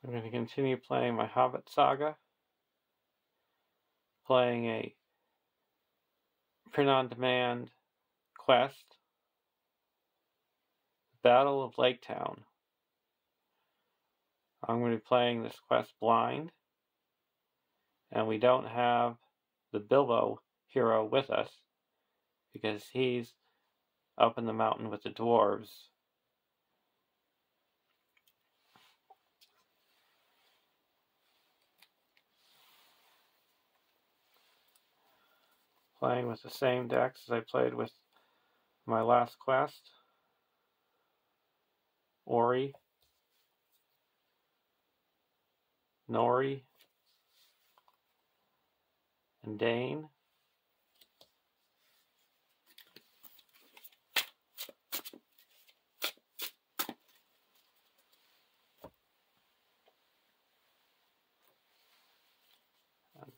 I'm going to continue playing my Hobbit saga, playing a print-on-demand quest, Battle of Lake Town. I'm going to be playing this quest blind, and we don't have the Bilbo hero with us because he's up in the mountain with the dwarves. Playing with the same decks as I played with my last quest. Ori, Nori, and Dane.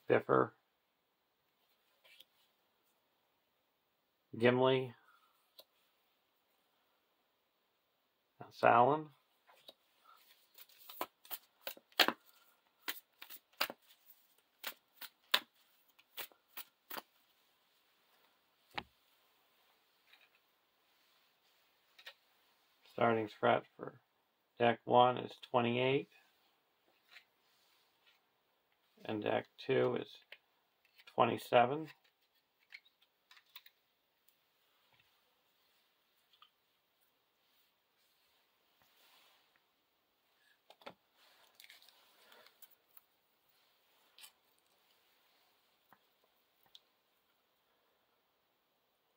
Biffer, Gimli, and Salin. Starting threat for deck 1 is 28, and deck 2 is 27.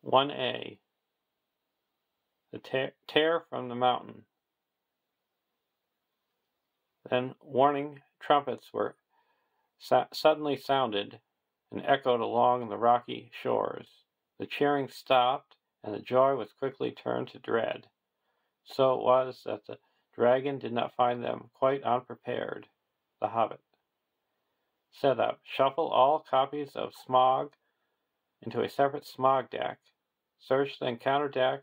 One A, the tear from the mountain. Then warning trumpets were suddenly sounded and echoed along the rocky shores. The cheering stopped, and the joy was quickly turned to dread. So it was that the dragon did not find them quite unprepared. The Hobbit. Setup. Shuffle all copies of Smog into a separate Smog deck. Search the encounter deck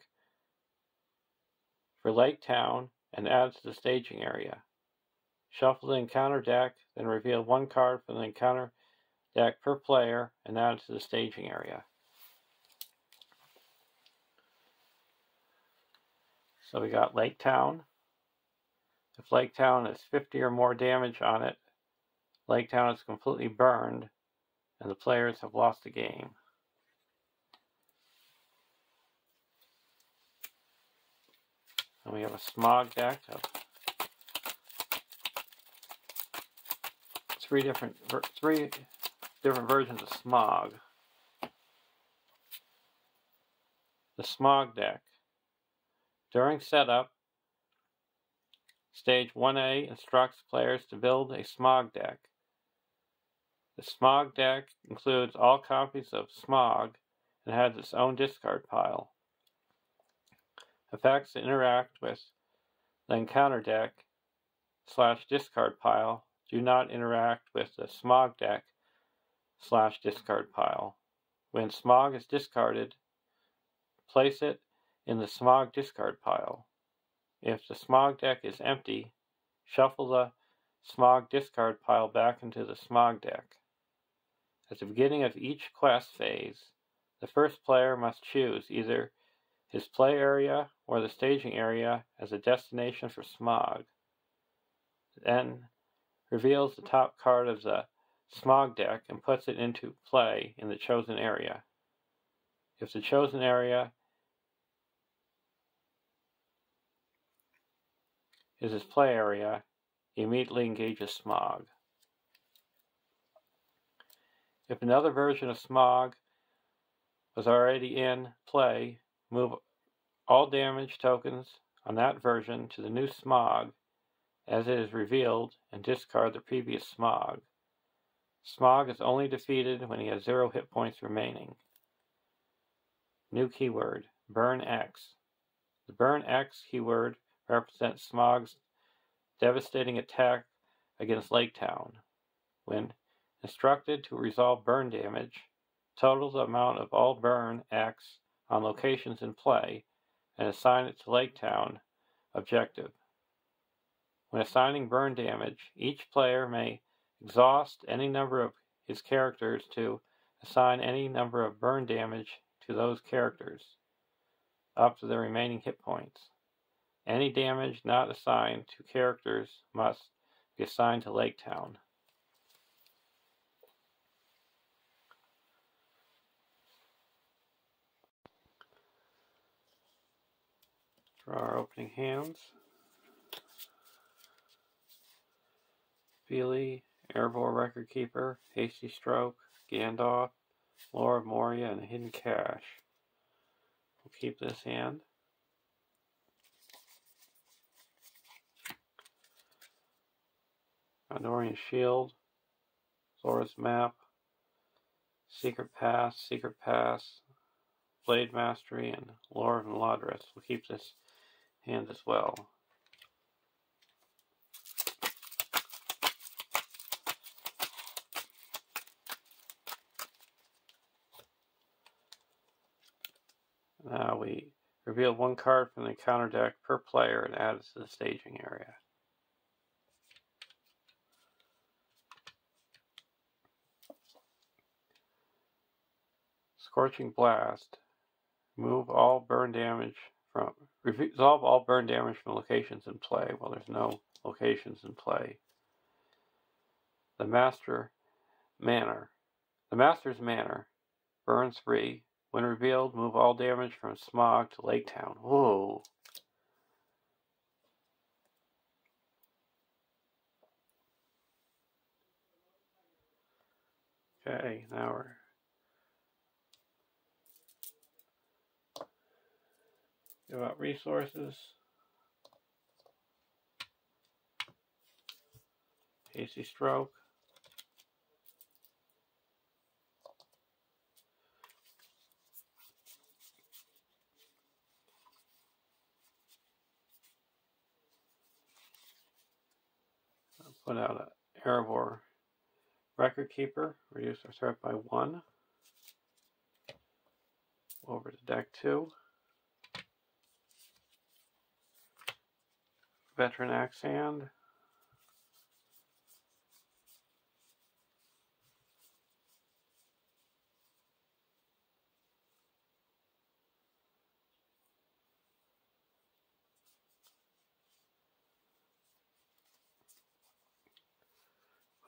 for Lake Town and add to the staging area. Shuffle the encounter deck, then reveal one card from the encounter deck per player and add it to the staging area. So we got Lake Town. If Lake Town has 50 or more damage on it, Lake Town is completely burned and the players have lost the game. And we have a Smog deck of three different versions of Smog. The Smog deck. During setup, Stage 1A instructs players to build a Smog deck. The Smog deck includes all copies of Smog and has its own discard pile. Effects that interact with the encounter deck / discard pile do not interact with the Smog deck / discard pile. When Smog is discarded, place it in the Smog discard pile. If the Smog deck is empty, shuffle the Smog discard pile back into the Smog deck. At the beginning of each quest phase, the first player must choose either his play area or the staging area as a destination for Smog. Then reveals the top card of the Smog deck and puts it into play in the chosen area. If the chosen area is his play area, he immediately engages Smog. If another version of Smog was already in play, move all damage tokens on that version to the new Smog as it is revealed and discard the previous Smog. Smog is only defeated when he has 0 hit points remaining. New keyword, Burn X. The Burn X keyword represents Smog's devastating attack against Lake Town. When instructed to resolve burn damage, total the amount of all Burn X on locations in play and assign it to Lake Town objective. When assigning burn damage, each player may exhaust any number of his characters to assign any number of burn damage to those characters, up to their remaining hit points. Any damage not assigned to characters must be assigned to Lake Town. For our opening hands, Feely, Erebor Record Keeper, Hasty Stroke, Gandalf, Lore of Moria, and Hidden Cache. We'll keep this hand. Gondorian Shield, Zora's Map, Secret Pass, Blade Mastery, and Lore of Melodris. We'll keep this hand as well. Now we reveal one card from the encounter deck per player and add it to the staging area. Scorching Blast. Resolve all burn damage from locations in play. Well, there's no locations in play. The Master's Manor. Burns 3. When revealed, move all damage from Smog to Lake Town. Whoa. Okay, now we're give out resources. Hasty Stroke. Put out an Erebor Record Keeper. Reduce our threat by 1. Over to deck 2. Veteran Axe Hand.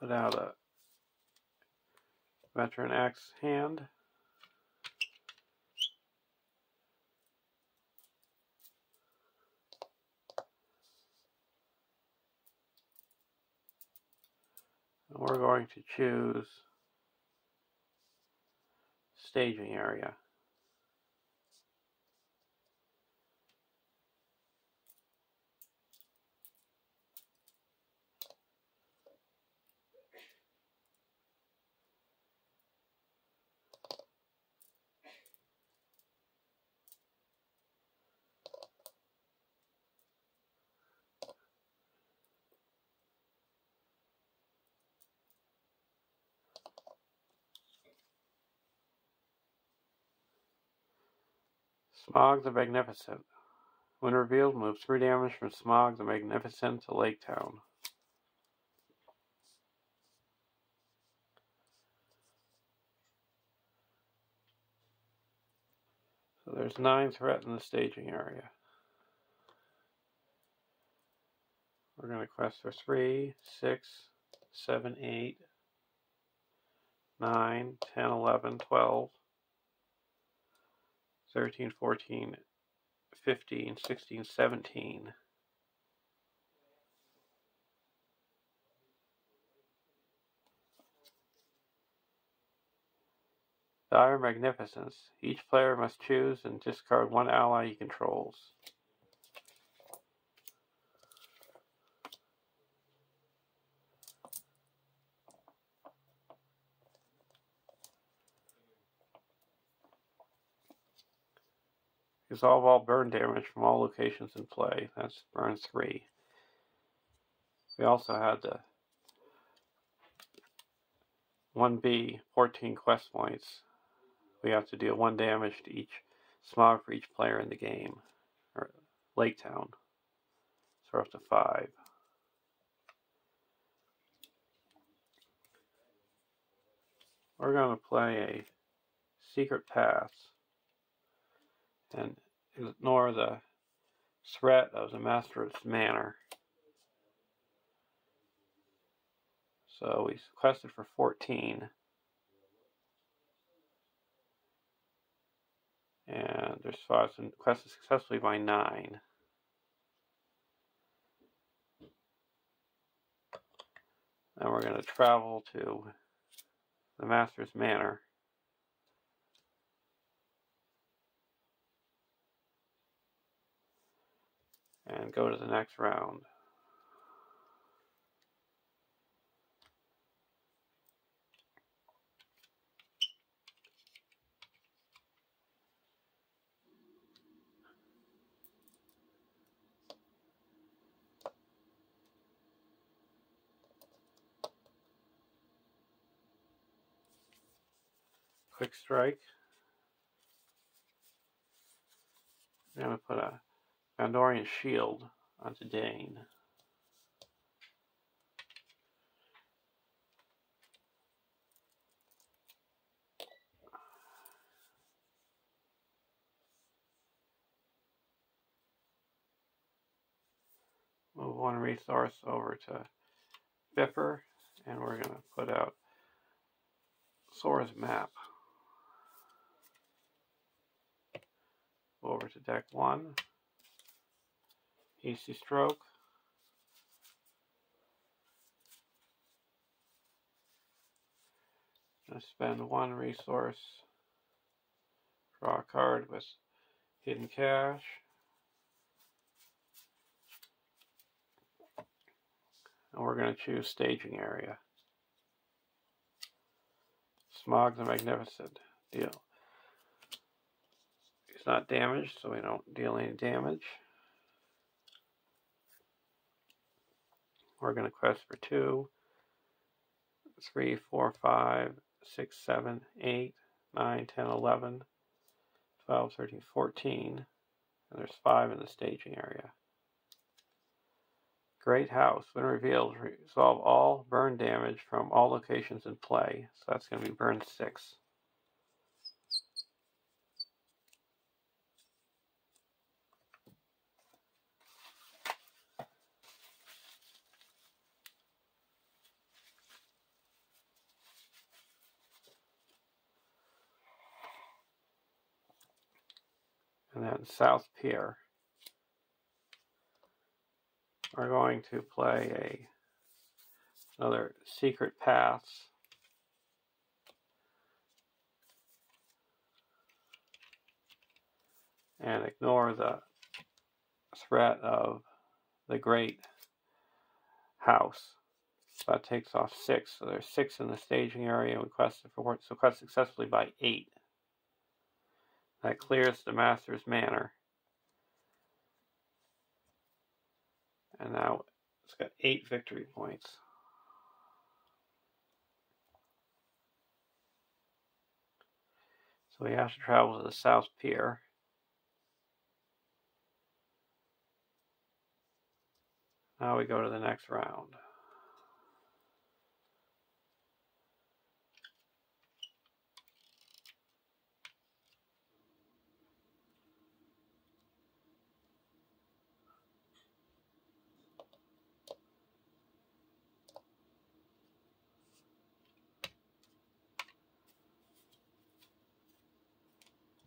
Put out a Veteran Axe Hand. And we're going to choose staging area. Smog the Magnificent. When revealed, move 3 damage from Smog the Magnificent to Lake Town. So there's 9 threat in the staging area. We're going to quest for 3, 6, 7, 8, 9, 10, 11, 12, 13, 14, 15, 16, 17. Dire Magnificence. Each player must choose and discard 1 ally he controls. Resolve all burn damage from all locations in play. That's burn 3. We also had the 1B, 14 quest points. We have to deal 1 damage to each Smog for each player in the game, or Lake Town. So we're up to 5. We're going to play a secret path and ignore the threat of the Master's Manor. So we quested for 14. And there's 5 quested successfully by 9. And we're going to travel to the Master's Manor. And go to the next round. Quick strike. I'm going to put a Gondorian shield onto Dane. Move 1 resource over to Biffer, and we're going to put out Sora's Map. Over to deck 1. Easy stroke. Going to spend 1 resource. Draw a card with Hidden Cash. And we're going to choose Staging Area. Smog the Magnificent. Deal. He's not damaged, so we don't deal any damage. We're going to quest for 2, 3, 4, 5, 6, 7, 8, 9, 10, 11, 12, 13, 14. And there's 5 in the staging area. Great House. When revealed, resolve all burn damage from all locations in play. So that's going to be burn 6. And then South Pier. We're going to play another Secret Paths. And ignore the threat of the Great House. So that takes off 6. So there's 6 in the staging area, and we quested for so quest successfully by 8. That clears the Master's Manor. And now it's got 8 victory points. So we have to travel to the South Pier. Now we go to the next round.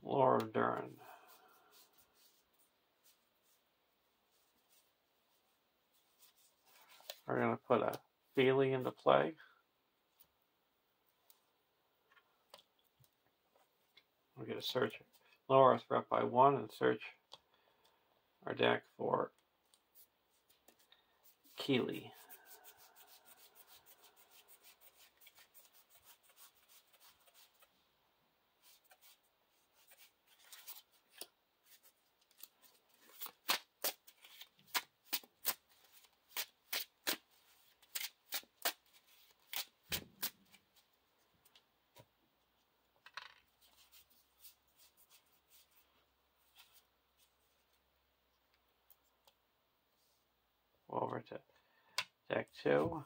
Laura Duran. We're going to put a Feely into play. We're going to search, lower our threat by 1 and search our deck for Keeley. Over to deck 2,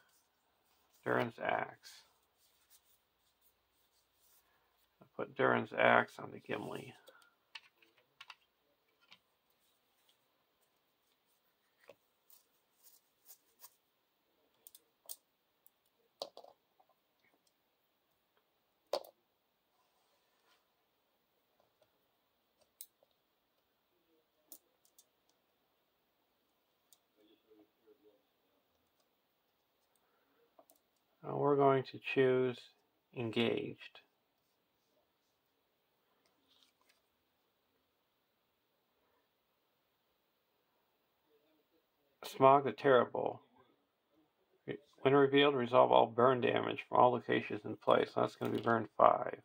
Duran's Axe. put Durin's axe on the Gimli. Now we're going to choose engaged. Smog the Terrible. When revealed, resolve all burn damage from all locations in place. So that's going to be burn 5.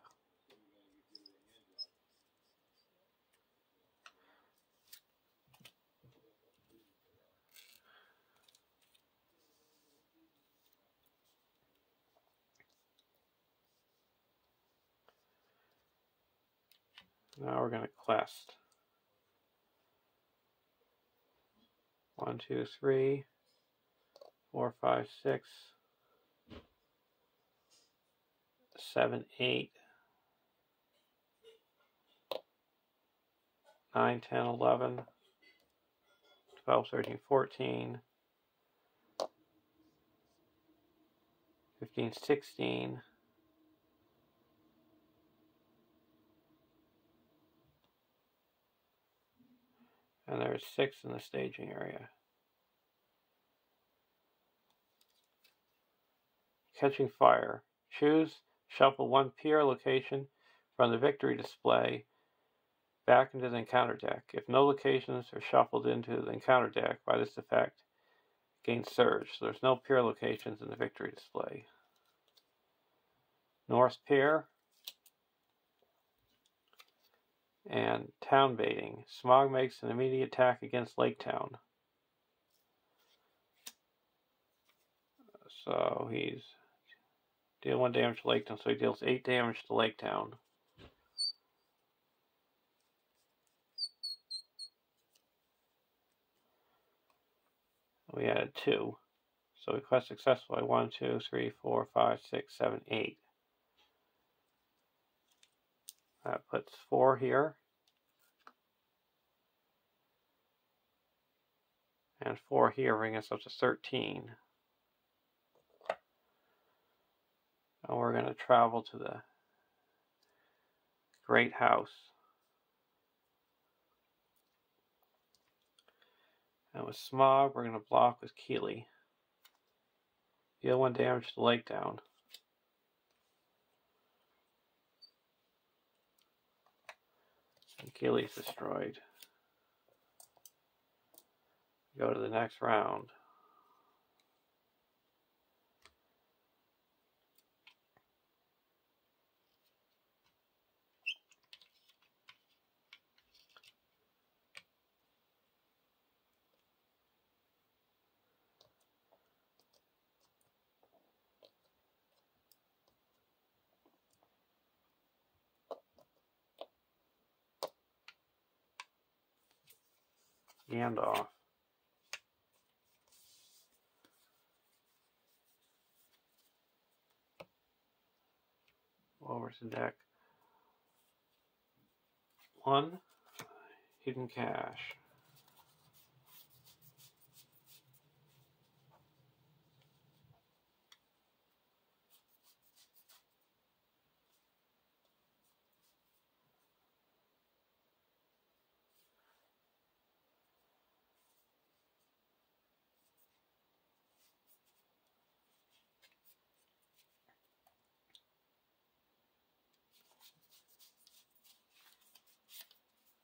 Now we're going to quest. 1, 2, 3, 4, 5, 6, 7, 8, 9, 10, 11, 12, 13, 14, 15, 16, and there's 6 in the staging area. Catching Fire. Choose, shuffle 1 pier location from the victory display back into the encounter deck. If no locations are shuffled into the encounter deck by this effect, gain Surge. So there's no pier locations in the victory display. North Pier and Town Baiting. Smog makes an immediate attack against Lake Town. So he's deal 1 damage to Lake Town, so he deals 8 damage to Lake Town. We added 2. So we quest successfully. 1, 2, 3, 4, 5, 6, 7, 8. That puts 4 here. And 4 here, bringing us up to 13. And we're going to travel to the Great House. And with Smog, we're going to block with Keeley. Deal 1 damage to Lake Town. And Keeley's destroyed. Go to the next round. Gandalf. Over to deck 1, Hidden Cache.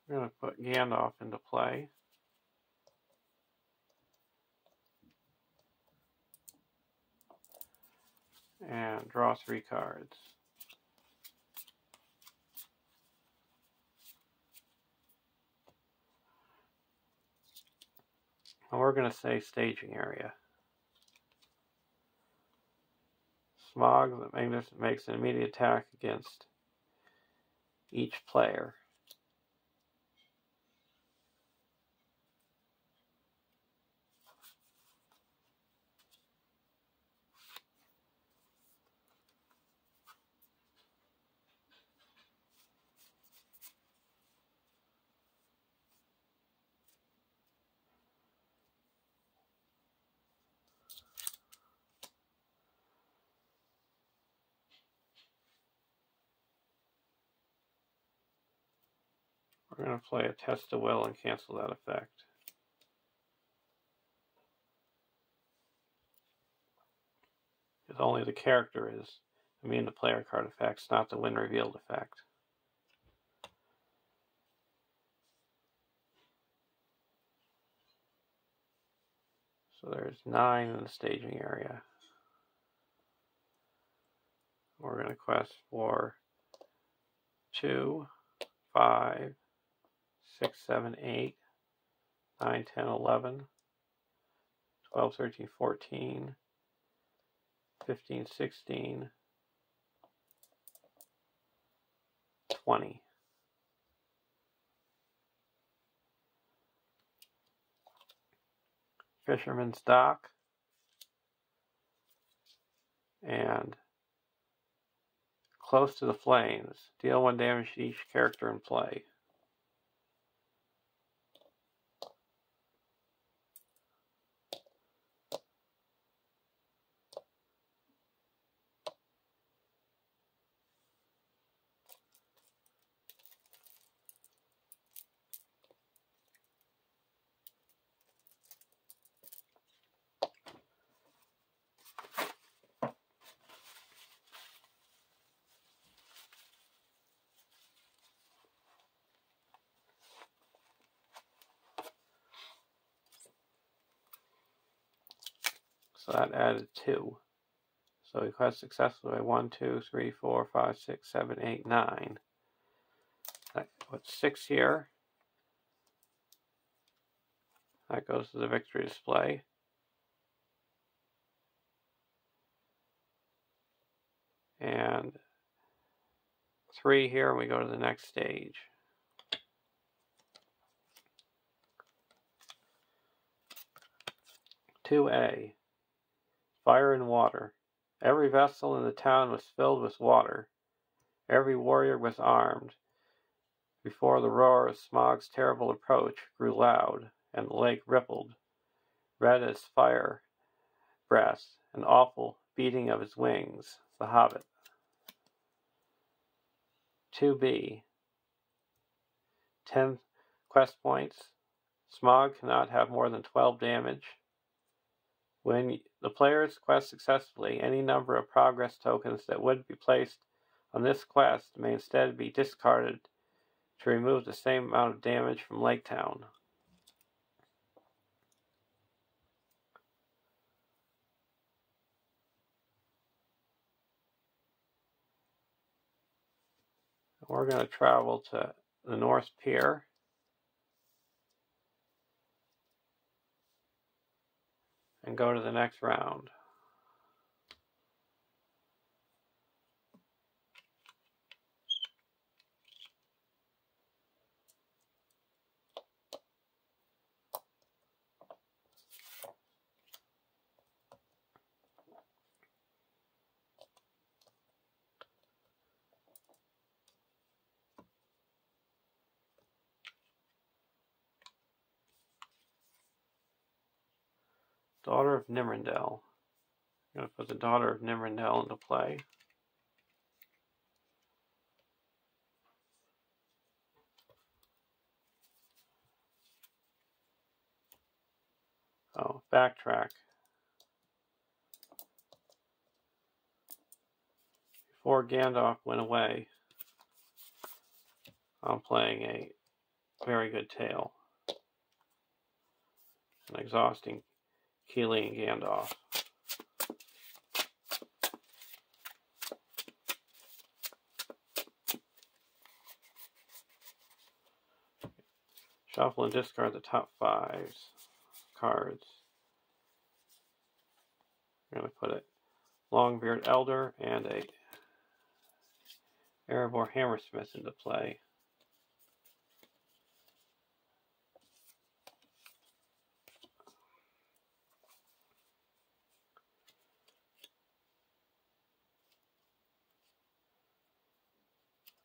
We're going to put Gandalf into play. And draw 3 cards. And we're going to say staging area. Smog makes an immediate attack against each player. We're going to play a test of will and cancel that effect. Because only the character is immune to player card effects, not the when revealed effect. So there's 9 in the staging area. We're going to quest for 2, 5, 6, 7, 8, 9, 10, 11, 12, 13, 14, 15, 16, 20. Fisherman's Dock. And Close to the Flames. Deal 1 damage to each character in play. So that added 2. So we quest successfully by 1, 2, 3, 4, 5, 6, 7, 8, 9. That puts 6 here. That goes to the victory display. And 3 here, and we go to the next stage. "2A. Fire and Water. Every vessel in the town was filled with water. Every warrior was armed. Before the roar of Smog's terrible approach grew loud, and the lake rippled, red as fire breath, an awful beating of his wings. The Hobbit. 2B. 10 quest points. Smog cannot have more than 12 damage. When the players quest successfully, any number of progress tokens that would be placed on this quest may instead be discarded to remove the same amount of damage from Lake Town. We're going to travel to the North Pier. And go to the next round. Daughter of Nimrindel. I'm going to put the Daughter of Nimrindel into play. Oh, backtrack. Before Gandalf went away, I'm playing a very good tale. An exhausting Keely and Gandalf. Shuffle and discard the top 5 cards. I'm going to put a Longbeard Elder and a Erebor Hammersmith into play.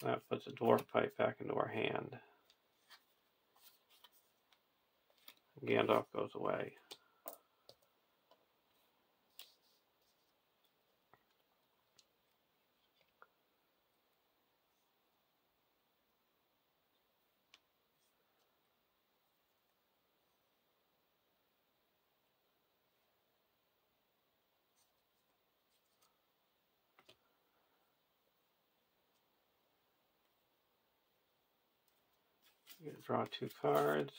That puts a Dwarf Pipe back into our hand. Gandalf goes away. You're going to draw 2 cards.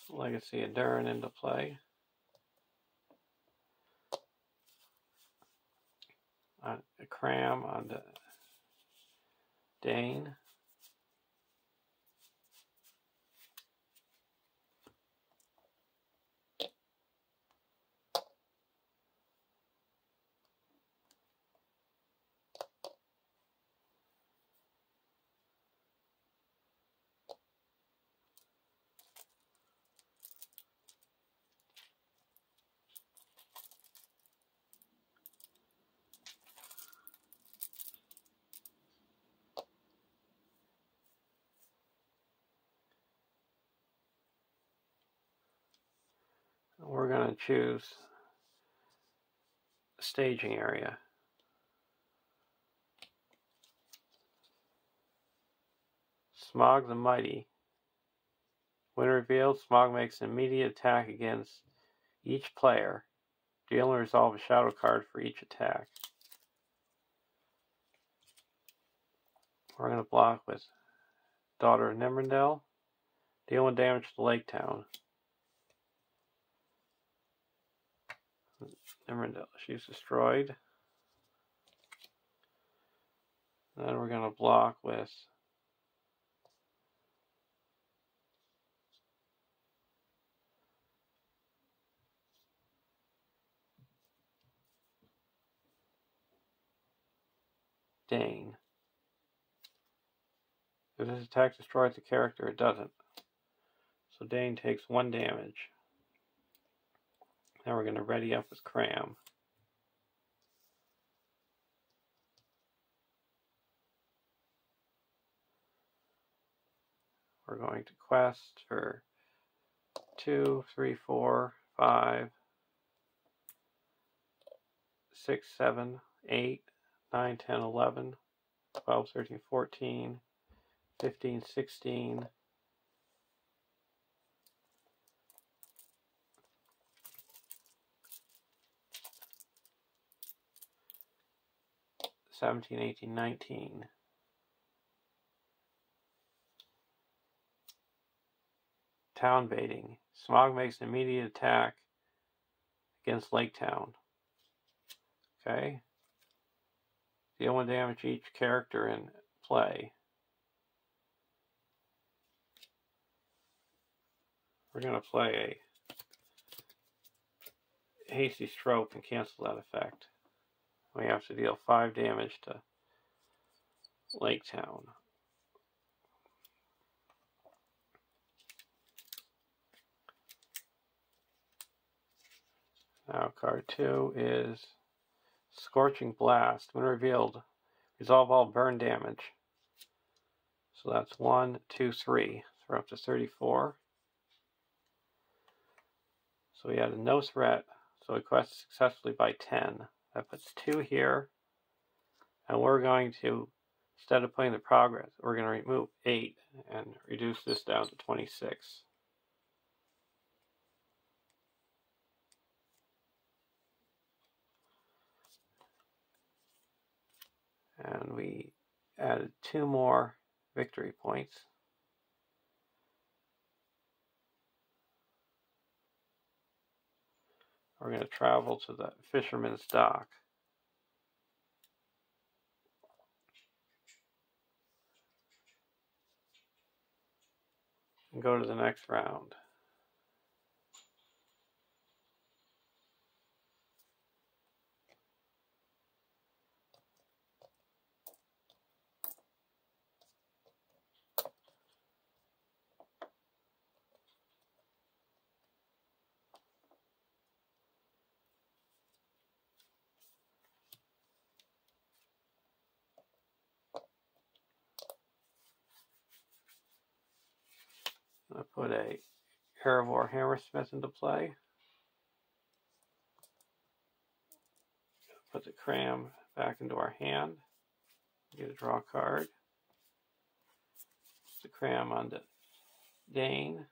Legacy of Durin into play. On a Cram on the Dane. We're going to choose staging area. Smog the Mighty. When revealed, Smog makes an immediate attack against each player. Deal and resolve a shadow card for each attack. We're going to block with Daughter of Nimrindel. Deal 1 damage to Lake Town. Nimrindel, she's destroyed. Then we're going to block with Dane. If this attack destroys the character, it doesn't. So Dane takes 1 damage. Now we're going to ready up with Cram. We're going to quest for 2, 3, 4, 5, 6, 7, 8, 9, 10, 11, 12, 13, 14, 15, 16, 17, 18, 19. Town baiting. Smog makes an immediate attack against Lake Town. Okay. Deal 1 damage to each character in play. We're going to play a Hasty Stroke and cancel that effect. We have to deal 5 damage to Lake Town. Now card 2 is Scorching Blast. When revealed, resolve all burn damage. So that's 1, 2, 3. So we're up to 34. So we had a no threat. So we quest successfully by 10. That puts 2 here. And we're going to, instead of putting the progress, we're going to remove 8 and reduce this down to 26. And we added 2 more victory points. We're going to travel to the Fisherman's Dock. And go to the next round. I'm going to put a Herbivore Hammersmith into play. Put the Cram back into our hand. Get a draw card. The cram on the Dane.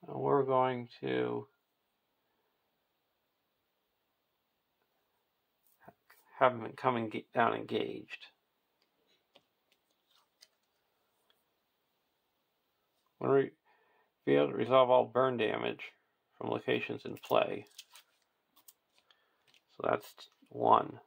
Now we're going to have them come down engaged. When revealed, resolve all burn damage from locations in play. So that's 1.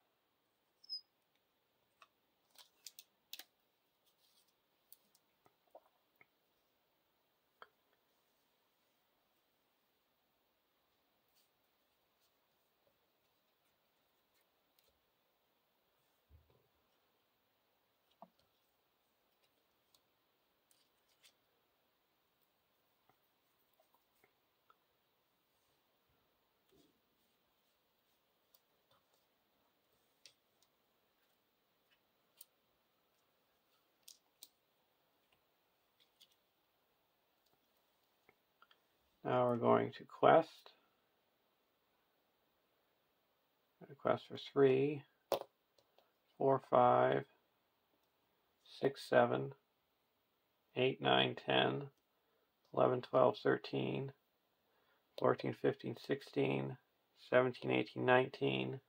Now we're going to quest. Quest for 3, 4, 5, 6, 7, 8, 9, 10, 11, 12, 13, 14, 15, 16, 17, 18, 19,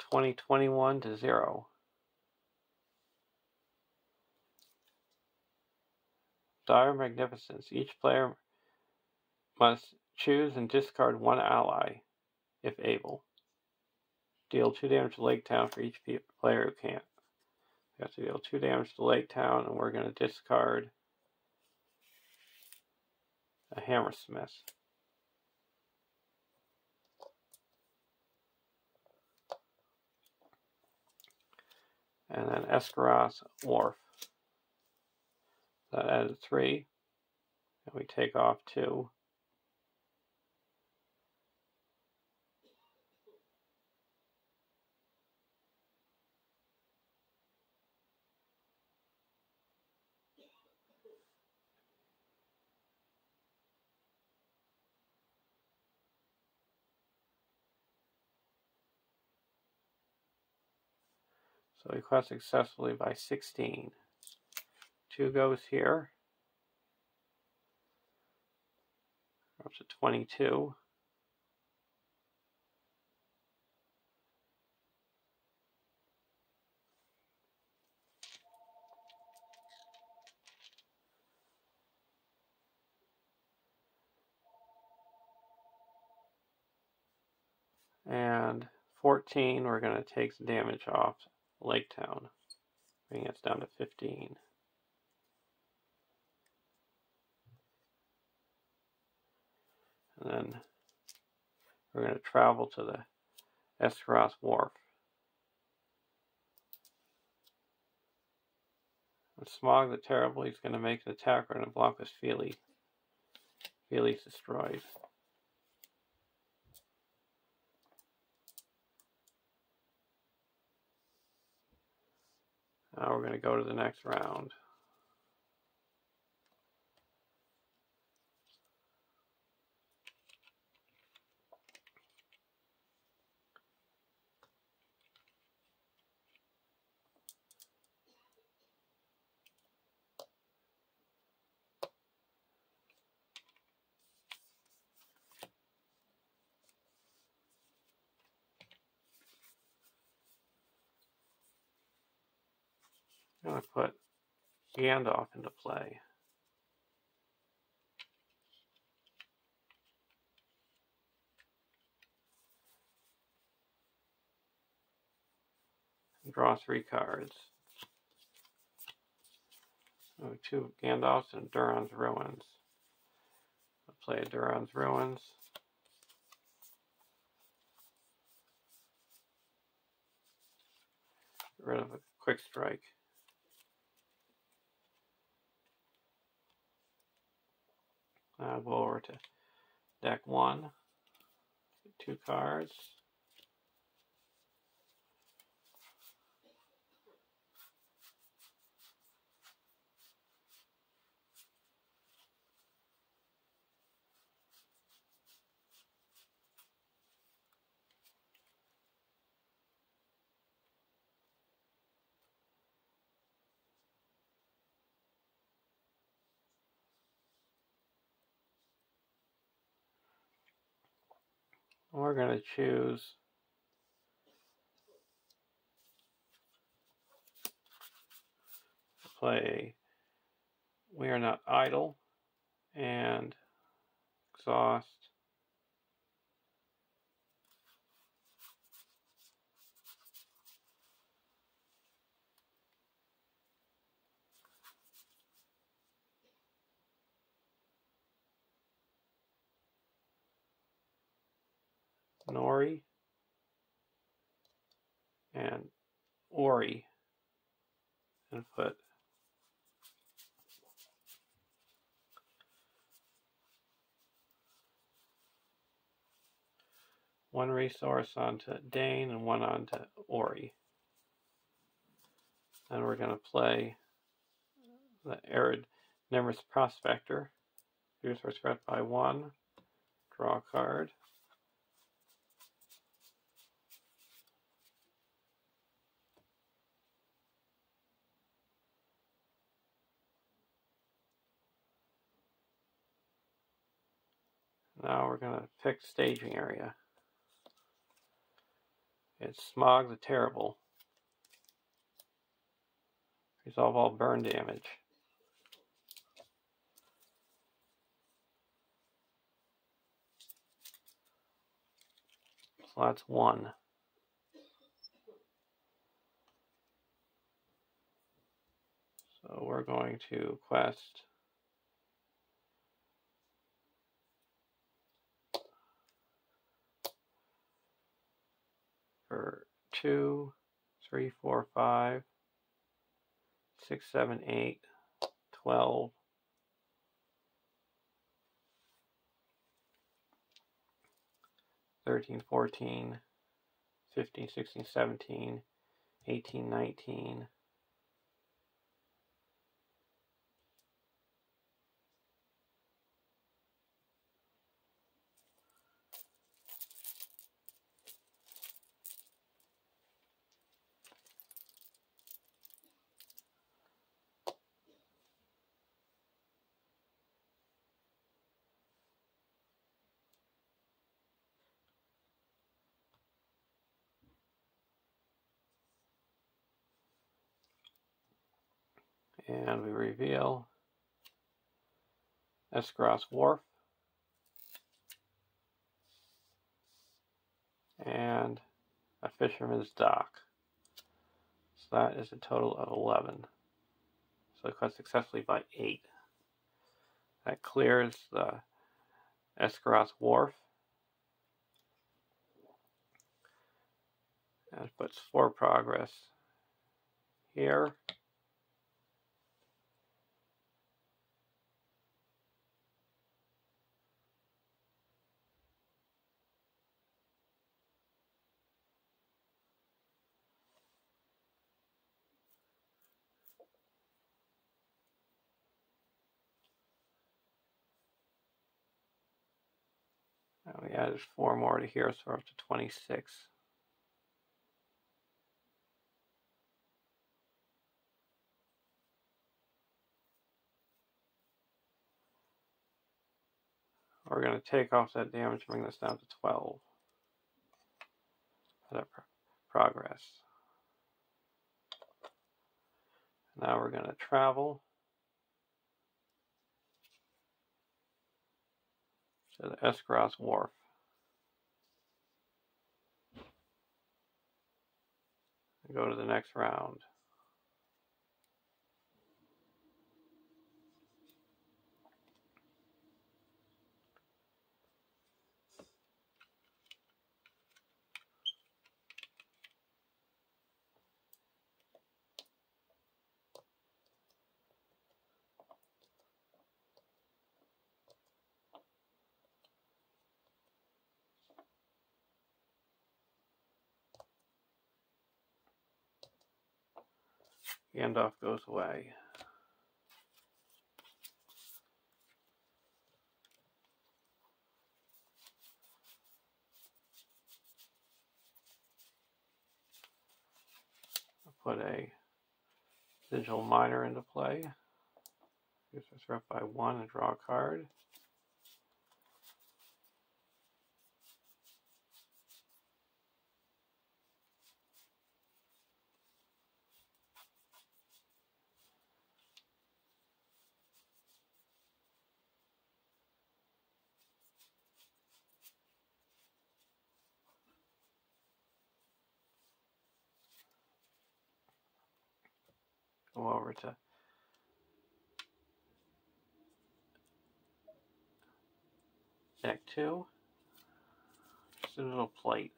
20, 21 to 0. Dire Magnificence. Each player must choose and discard 1 ally, if able. Deal 2 damage to Lake Town for each player who can't. We have to deal 2 damage to Lake Town, and we're going to discard a Hammersmith. And then Escaros Wharf. That added 3. And we take off 2. So we quest successfully by 16. 2 goes here. Up to 22. And 14, we're going to take some damage off Lake Town, bringing us down to 15. And then we're going to travel to the Escaros Wharf. And Smog the Terrible, he's going to make an attack on a block with Feely. Feely's destroyed. Now we're going to go to the next round. I'm going to put Gandalf into play. Draw 3 cards. 2 Gandalfs and Duran's Ruins. play Duran's Ruins. Get rid of a quick strike. I'll go over to deck 1. Get 2 cards. We're going to choose to play We Are Not Idle and exhaust. Nori and Ori, and put one resource onto Dane and one onto Ori. And we're going to play the Arid Nemesis Prospector. Reduce our threat by 1. Draw a card. Now we're going to pick staging area. It's Smog the Terrible. Resolve all burn damage. So that's 1. So we're going to quest for 2, 3, 4, 5, 6, 7, 8, 12, 13, 14, 15, 16, 17, 18, 19, and we reveal Escaros Wharf and a Fisherman's Dock. So that is a total of 11. So quest successfully by 8. That clears the Escaros Wharf and puts 4 progress here. And we added 4 more to here, so we're up to 26. We're going to take off that damage and bring this down to 12 for that progress. Now we're going to travel to the Escaros Wharf. And go to the next round. Gandalf goes away. I'll put a Sigil Minor into play. Use a threat by 1 and draw a card. Go over to deck 2. Citadel Plate.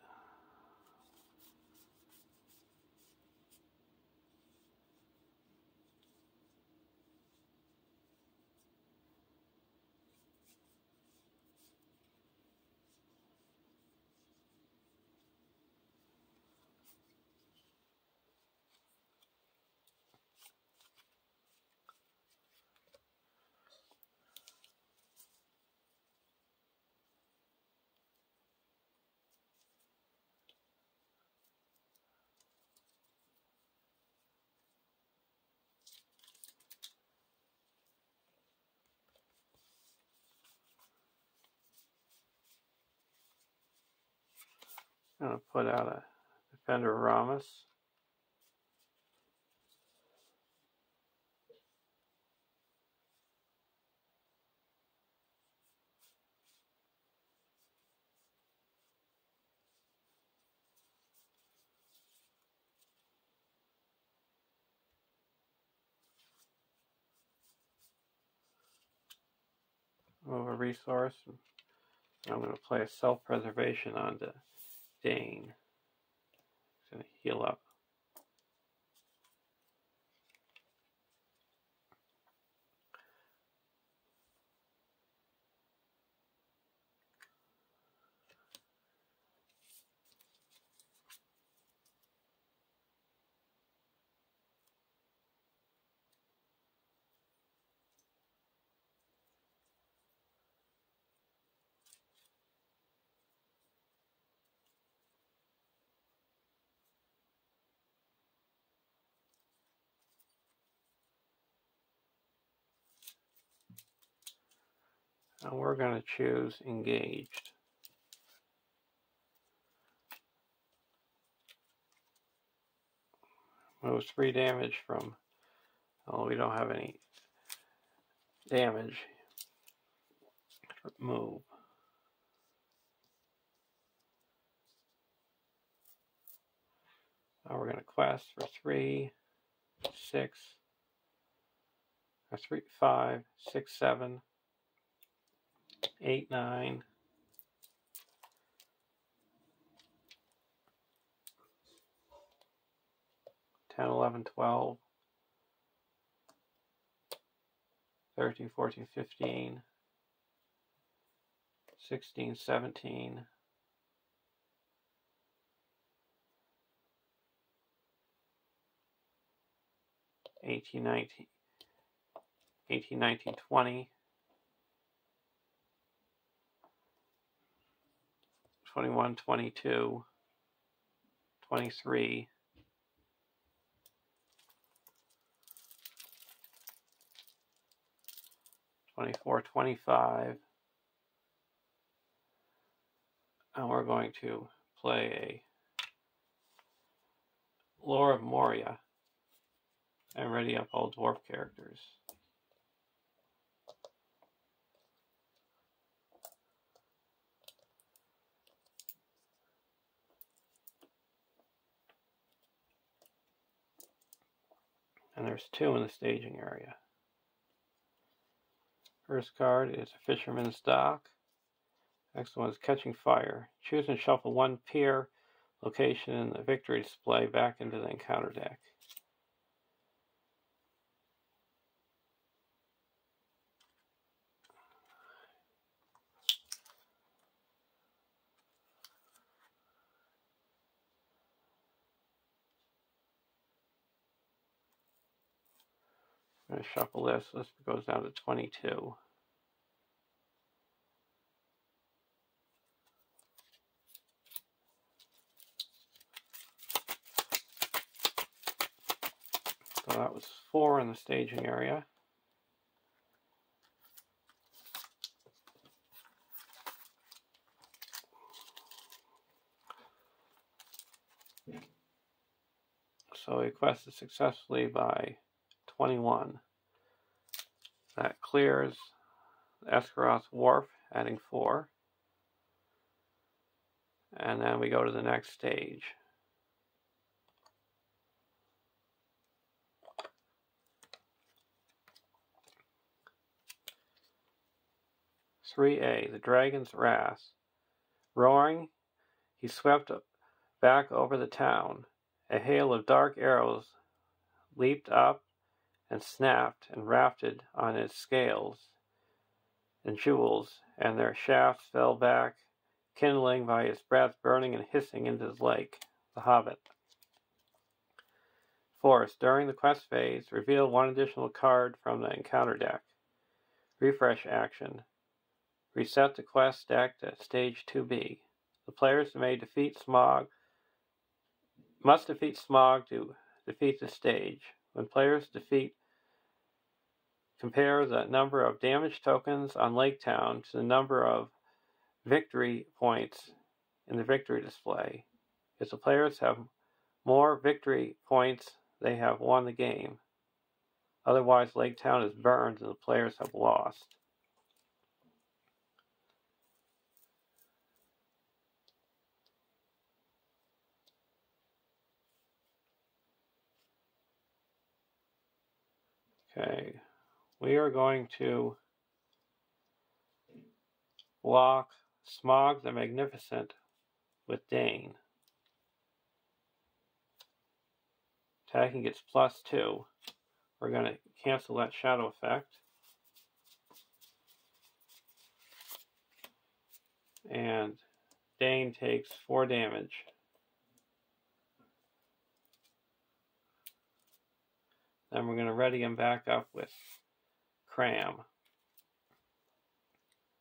I'm going to put out a Defender Ramus. Move a resource. I'm going to play a Self-Preservation onto Dane. It's going to heal up. And we're going to choose Engaged. Moves 3 damage from, oh, we don't have any damage. Move. Now we're going to quest for 3, 6, or 3, 5, 6, 7, 8, 9, 10, 11, 12, 13, 14, 15, 16, 17, 18, 19, 18, 19, 20, 21, 22, 23, 24, 25, and we're going to play a Lore of Moria and ready up all dwarf characters. And there's 2 in the staging area. First card is a Fisherman's Dock. Next one is Catching Fire. Choose and shuffle 1 peer location in the victory display back into the encounter deck. I'm going to shuffle this. This goes down to 22. So that was 4 in the staging area. So we quested successfully by 21. That clears Escaroth Wharf, adding 4. And then we go to the next stage. "3A, the Dragon's Wrath. Roaring, he swept back over the town. A hail of dark arrows leaped up and snapped and rafted on its scales and jewels, and their shafts fell back, kindling by his breath, burning and hissing into the lake." The Hobbit. 4th, during the quest phase, reveal 1 additional card from the encounter deck. Refresh action. Reset the quest deck to stage 2B. The players must defeat Smog to defeat the stage. When players defeat, compare the number of damage tokens on Lake Town to the number of victory points in the victory display. If the players have more victory points, they have won the game. Otherwise, Lake Town is burned and the players have lost. Okay, we are going to block Smog the Magnificent with Dane. Attacking gets +2. We're going to cancel that shadow effect. And Dane takes 4 damage. Then we're going to ready him back up with Cram.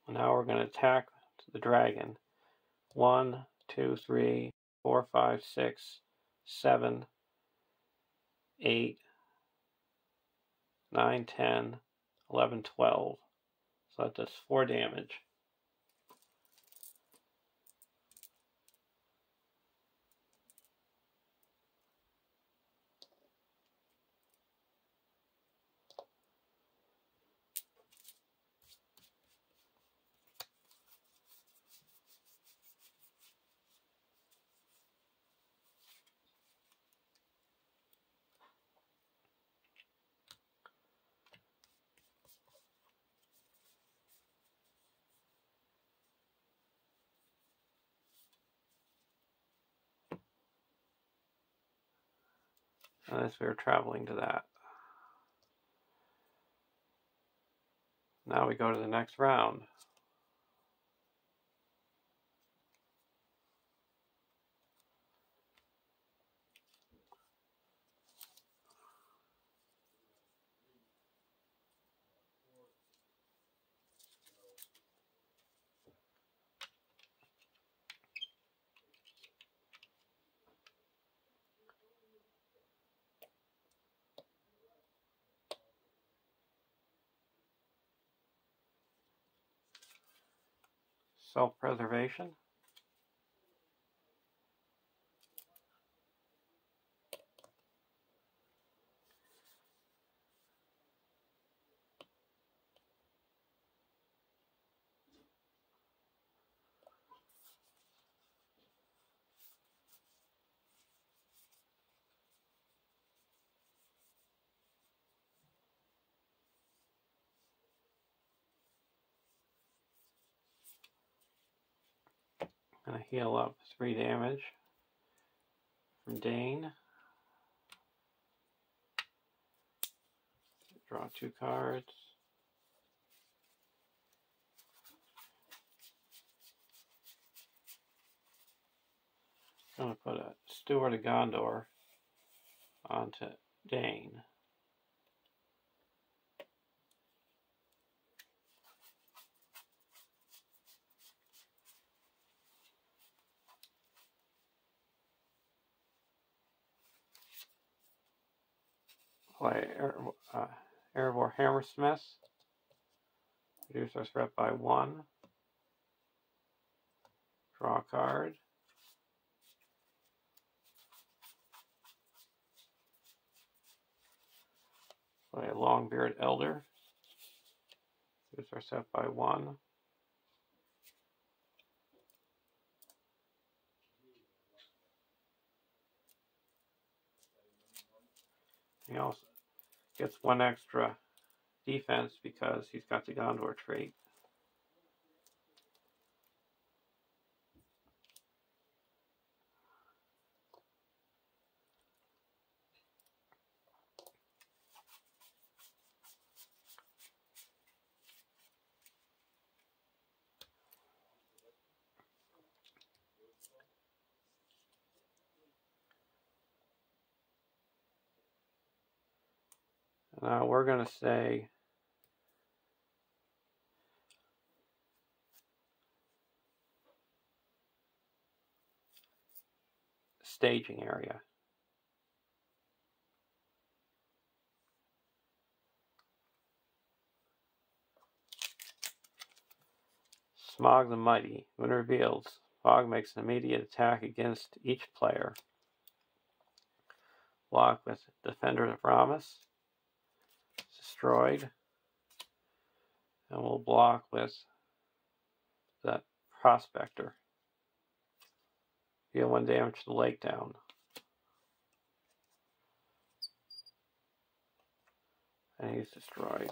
Now we're going to attack the dragon. 1, 2, 3, 4, 5, 6, 7, 8, 9, 10, 11, 12. So that does 4 damage. As we were traveling to that. Now we go to the next round. Self-preservation. Gonna heal up 3 damage from Dane. Draw 2 cards. Gonna put a Steward of Gondor onto Dane. Play Erebor Hammersmith. Reduce our threat by 1. Draw a card. Play a Longbeard Elder. Reduce our threat by 1. He also gets 1 extra defense because he's got the Gondor trait. Now we're going to say staging area. Smog the Mighty. When revealed, Smog makes an immediate attack against each player. Block with Defender of Ramus. Destroyed. And we'll block with the Prospector. Deal 1 damage to the Lake Town. And he's destroyed.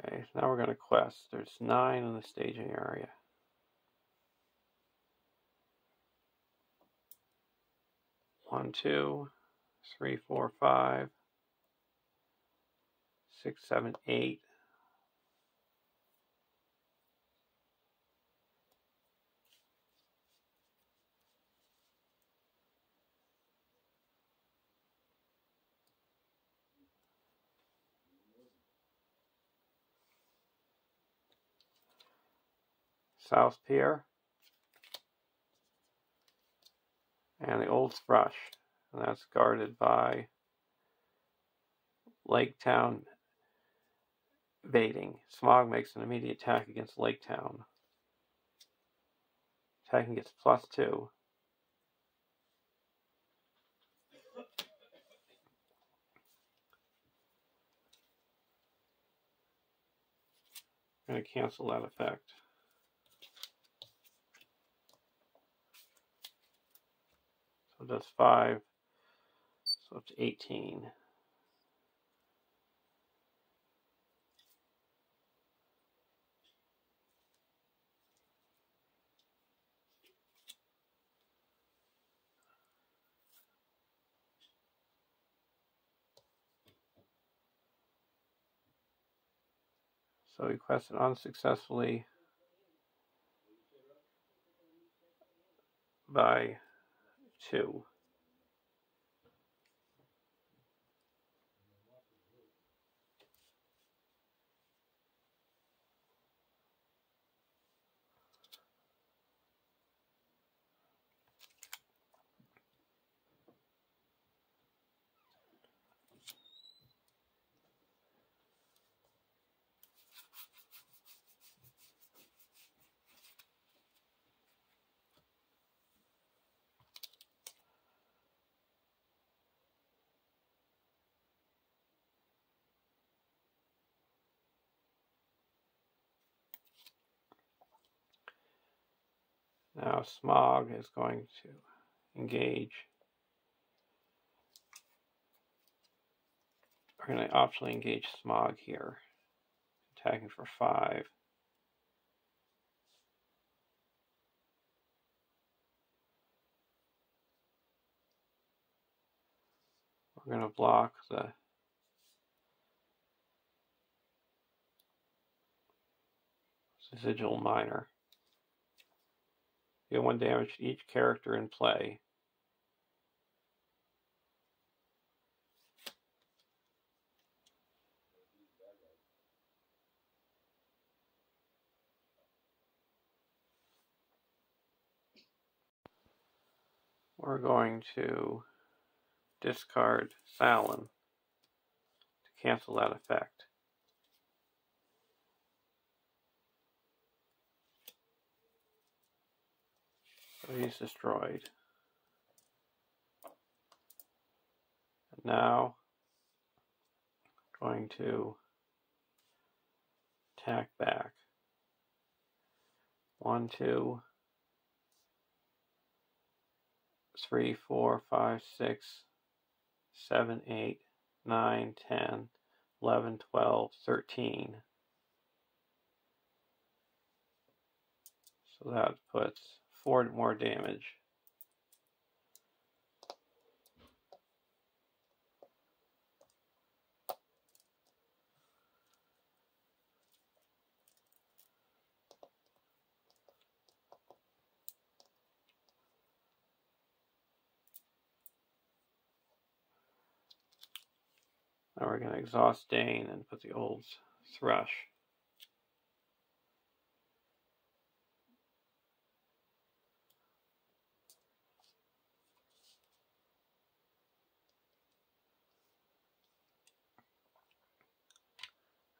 Okay, so now we're going to quest. There's 9 in the staging area. 1, 2, 3, 4, 5, 6, 7, 8. South Pier. And the Old Thrush. And that's guarded by Lake Town Baiting. Smog makes an immediate attack against Lake Town. Attacking gets +2. I'm going to cancel that effect. So it does 5, so up to 18. So we quested unsuccessfully by 2. Now Smog is going to engage. We're going to optionally engage Smog here, attacking for 5. We're going to block the sigil miner. Deal 1 damage to each character in play. We're going to discard Salin to cancel that effect. So he's destroyed. And now going to attack back. 1, 2, 3, 4, 5, 6, 7, 8, 9, 10, 11, 12, 13. So that puts 4 more damage. Now we're going to exhaust Dane and put the old Thrush.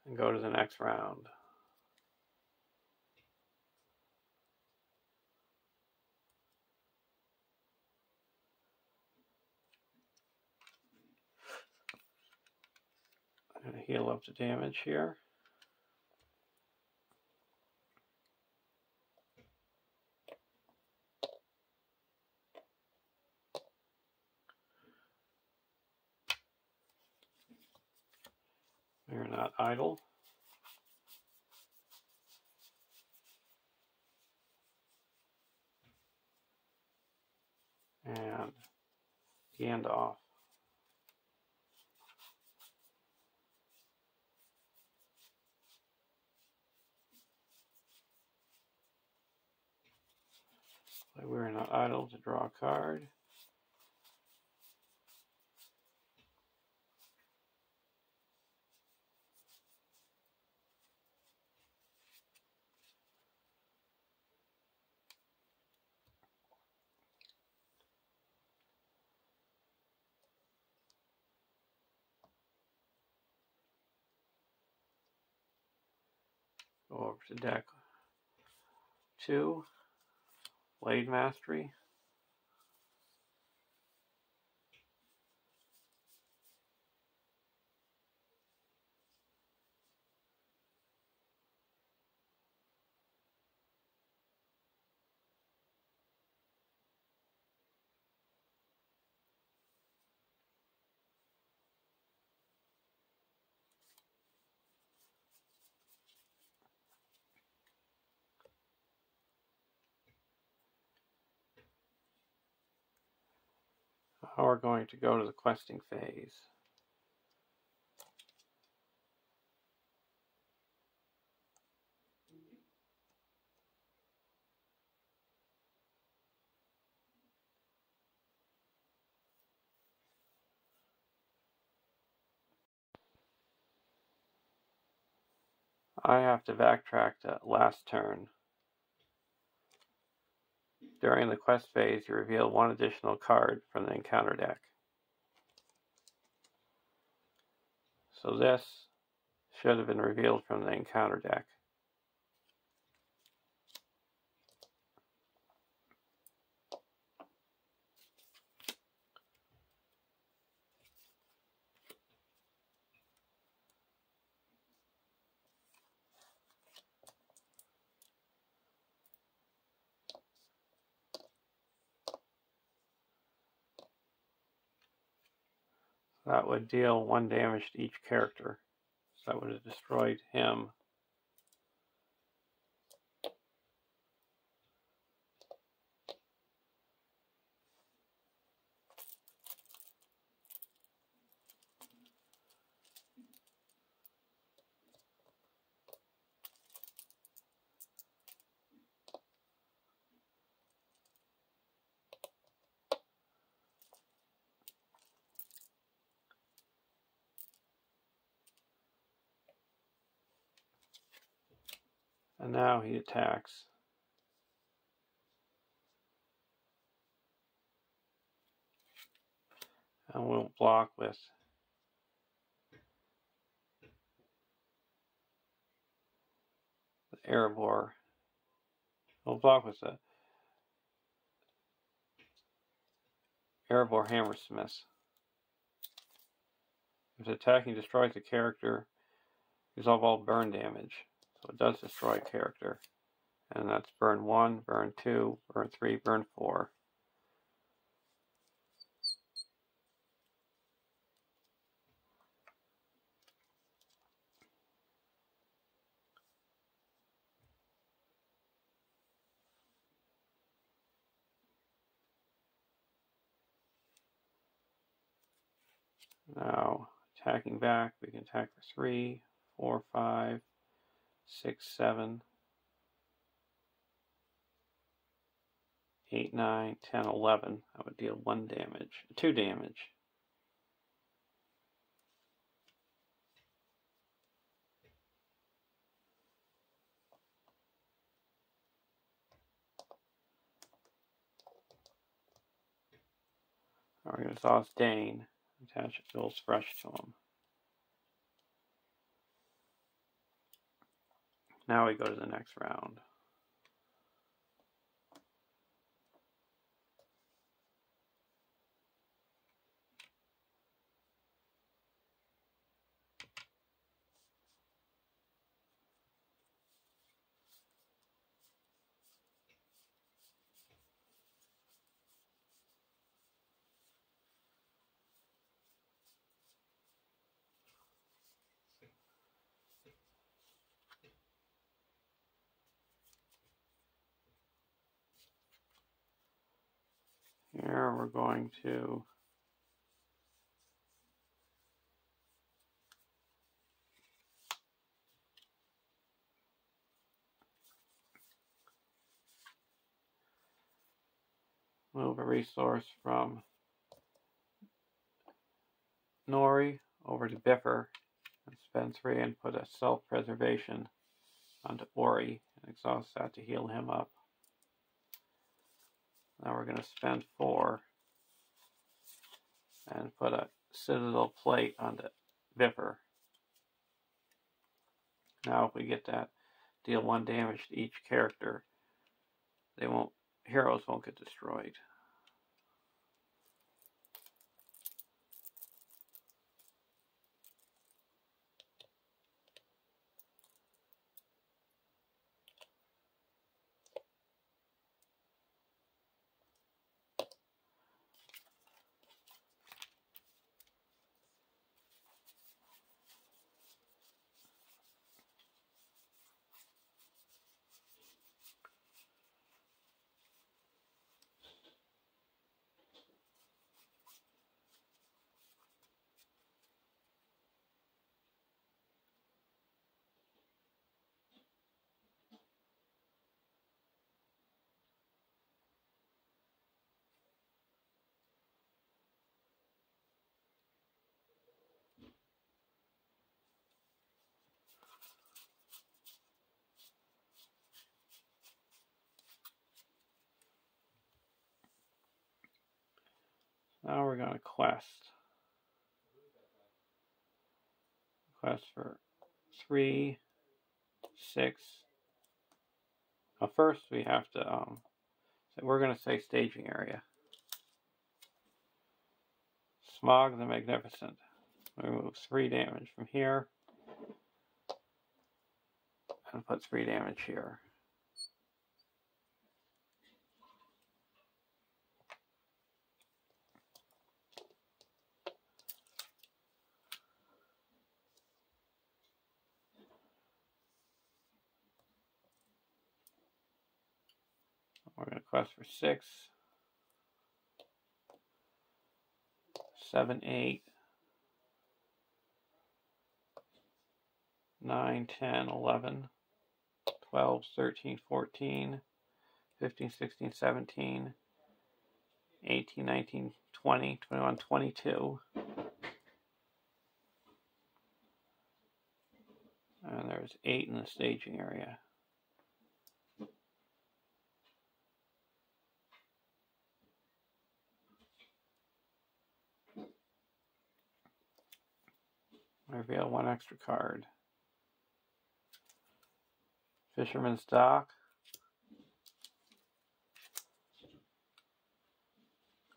And go to the next round. I'm going to heal up the damage here. We're not idle. And Gandalf. We're not idle to draw a card. Go over to deck 2, Blade Mastery. Now we're going to go to the questing phase. I have to backtrack to last turn. During the quest phase, you reveal 1 additional card from the encounter deck. So this should have been revealed from the encounter deck. That would deal 1 damage to each character. So that would have destroyed him. And now he attacks. And we'll block with the Erebor. We'll block with the Erebor Hammersmith. If attacking destroys the character, resolve all burn damage. So it does destroy character. And that's burn 1, burn 2, burn 3, burn 4. Now, attacking back, we can attack for 3, 4, 5, 6, 7, 8, 9, 10, 11. That would deal 1 damage, 2 damage. Now we're going to exhaust Dane, attach Bill's Fresh to him. Now we go to the next round. Here we're going to move a resource from Nori over to Biffer and spend 3 and put a self-preservation onto Ori and exhaust that to heal him up. Now we're going to spend 4 and put a Citadel plate onto Biffer. Now if we get that, deal 1 damage to each character, heroes won't get destroyed. Now we're going to quest. Quest for 3, 6. Well, first we have to, we're going to say staging area. Smog the Magnificent. Remove 3 damage from here. And put 3 damage here. We're going to quest for 6, 7, 8, 9, 10, 11, 12, 13, 14, 15, 16, 17, 18, 19, 20, 21, 22. And there's 8 in the staging area. Reveal one extra card. Fisherman's Dock.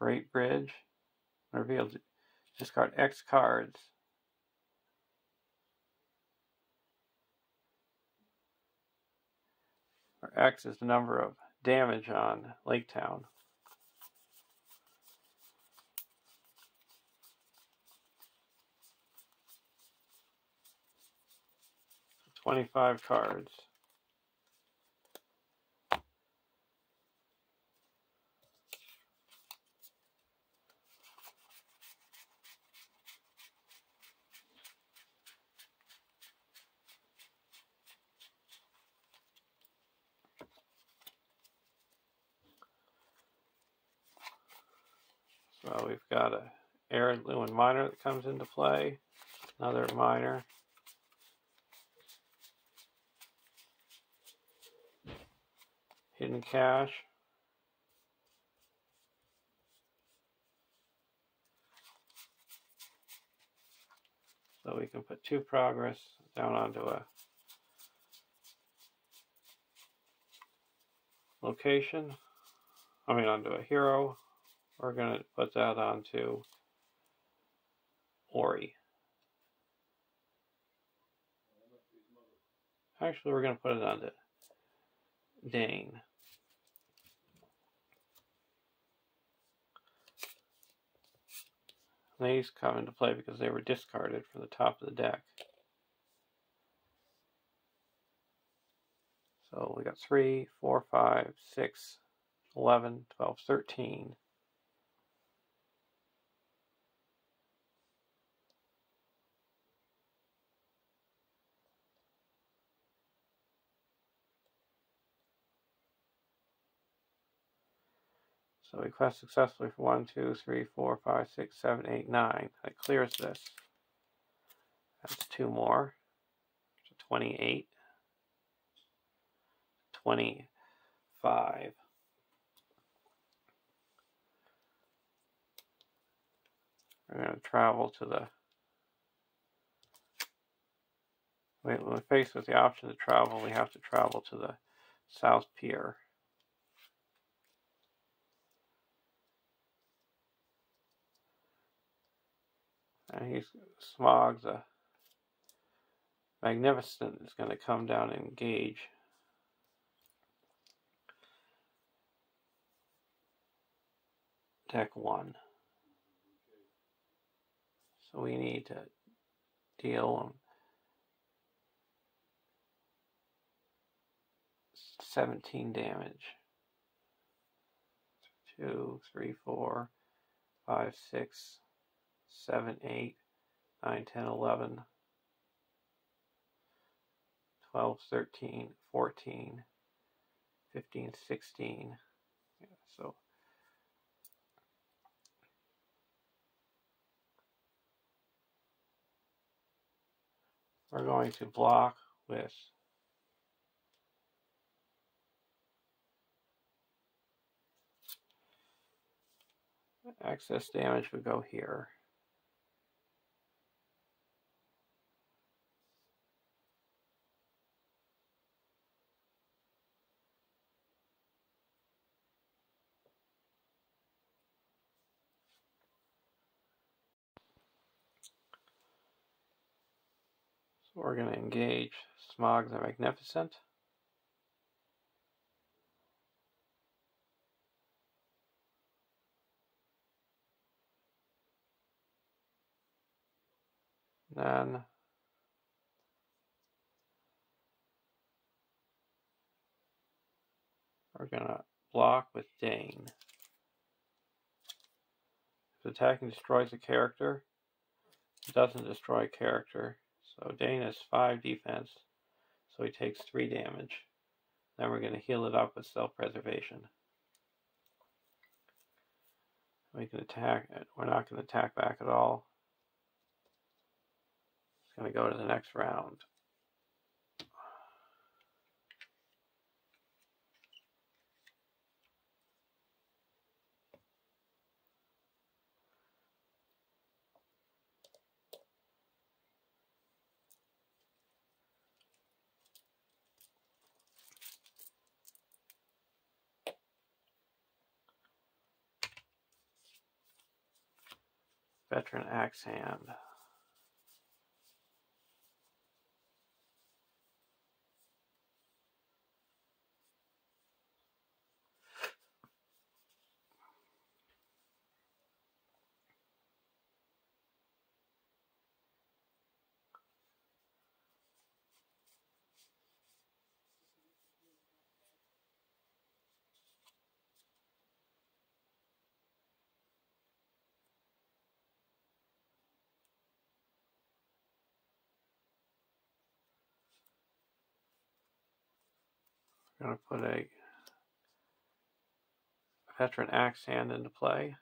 Great Bridge. Reveal. Discard X cards. Where X is the number of damage on Lake Town. 25 cards. So we've got a Arid Lewin Minor that comes into play. Another minor. Hidden Cache. So we can put 2 progress down onto a location. Onto a hero. We're going to put that onto Ori. Actually, we're going to put it onto Dane. These come into play because they were discarded from the top of the deck. So we got 3, 4, 5, 6, 11, 12, 13. So we quest successfully for 1, 2, 3, 4, 5, 6, 7, 8, 9. That clears this. That's 2 more. So 28. 25. We're going to travel to the... When we're faced with the option to travel, we have to travel to the South Pier. And he's Smog, the Magnificent, is going to come down and engage. Deck 1. So we need to deal 17 damage. 2, 3, 4, 5, 6, 7, 8, 9, 10, 11, 12, 13, 14, 15, 16. Yeah, so we're going to block with excess damage would go here. So we're going to engage Smog the Magnificent. Then we're going to block with Dane. If attacking destroys a character, it doesn't destroy a character. So Dane has 5 defense, so he takes 3 damage. Then we're going to heal it up with self-preservation. We can attack it. We're not going to attack back at all. It's going to go to the next round. Veteran Axe Hand. I'm going to put a Veteran Axe Hand into play.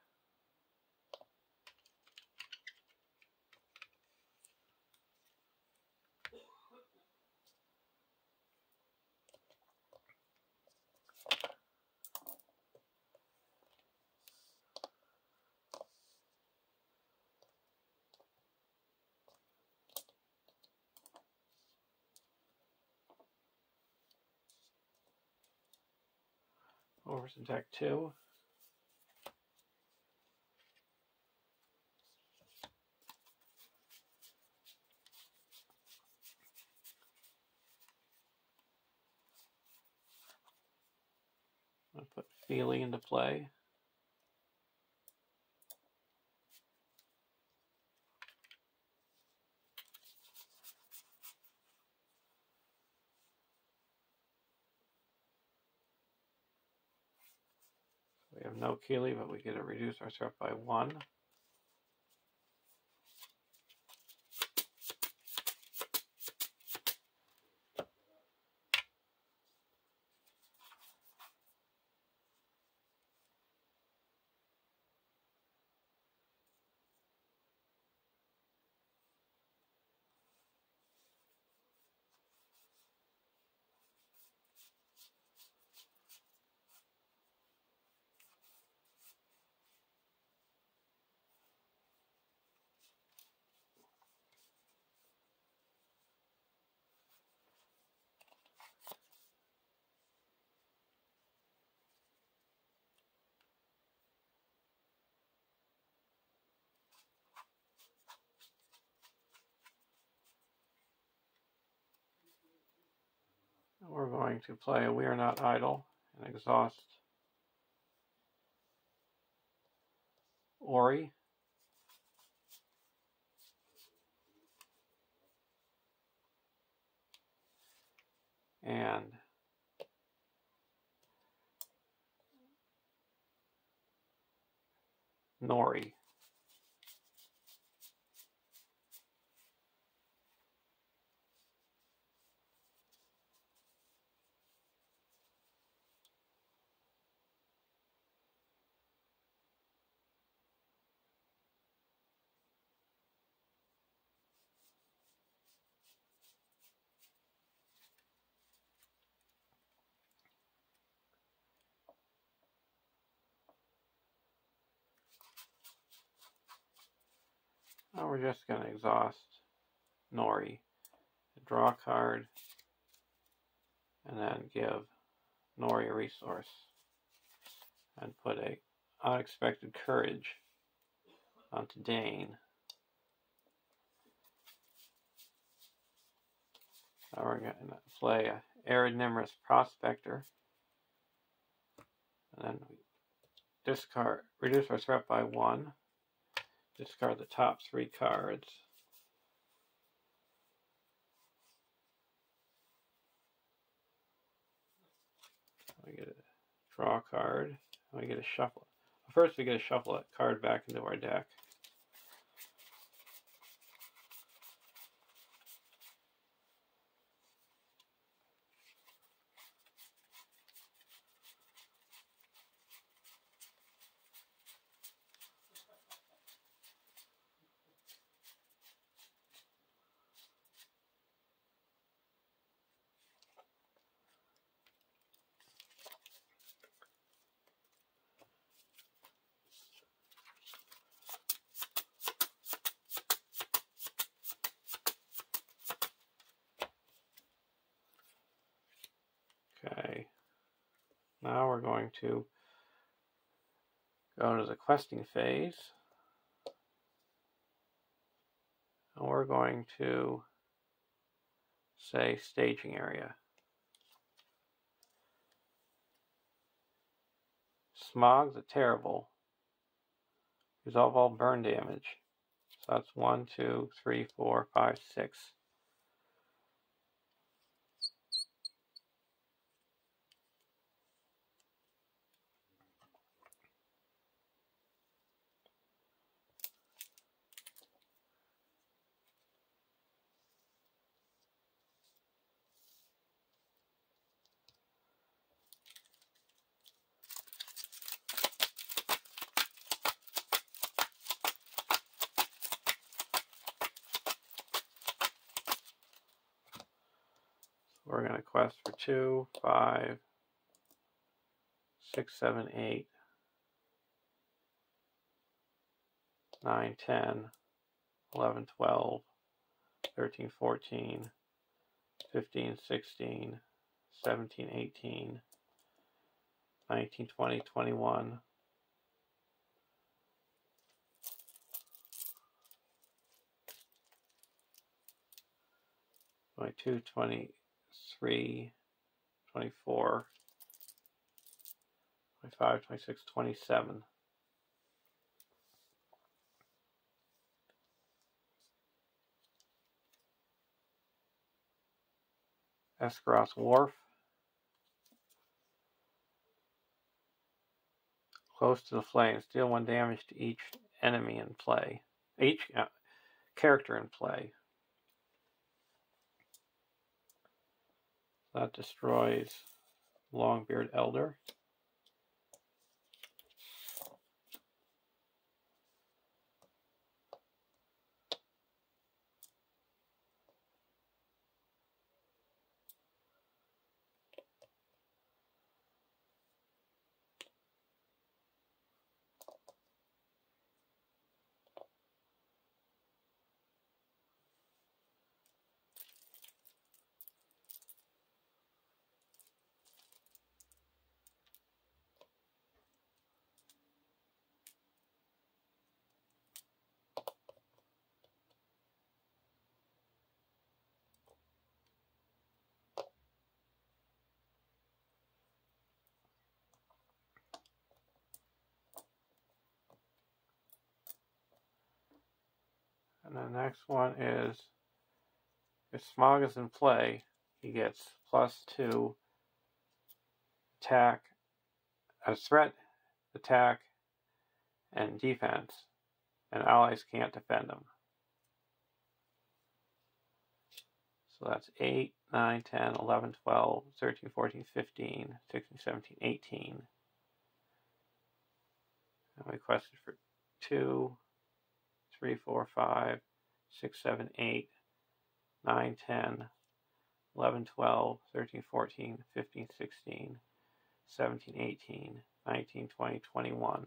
Over to deck 2. I'll put Feely into play. We have no Keeley, but we get to reduce our threat by 1. We're going to play a We Are Not Idle and exhaust Ori. And Nori. Now we're just going to exhaust Nori, draw a card, and then give Nori a resource, and put a Unexpected Courage onto Dane. Now we're going to play a Arid Nimrus Prospector, and then we discard, reduce our threat by 1, discard the top 3 cards. We get a draw a card, and we get a shuffle. First we get to shuffle that card back into our deck. Okay, now we're going to go to the questing phase. we're going to say staging area. Smog's a terrible. Resolve all burn damage. So that's 1, 2, 3, 4, 5, 6. We're going to quest for 2, 5, 6, 7, 8, 9, 10, 11, 12, 13, 14, 15, 16, 17, 18, 19, 20, 21, 22, 23, 24, 25, 26, 27. Escaros Wharf. Close to the flames. Deal 1 damage to each enemy in play. Each character in play. That destroys Longbeard Elder. And the next one is, if Smog is in play, he gets +2 attack, threat, attack, and defense, and allies can't defend him. So that's 8, 9, 10, 11, 12, 13, 14, 15, 16, 17, 18. And we quested for 2, 3, 4, 5, 6, 7, 8, 9, 10, 11, 12, 13, 14, 15, 16, 17, 18, 19, 20, 21.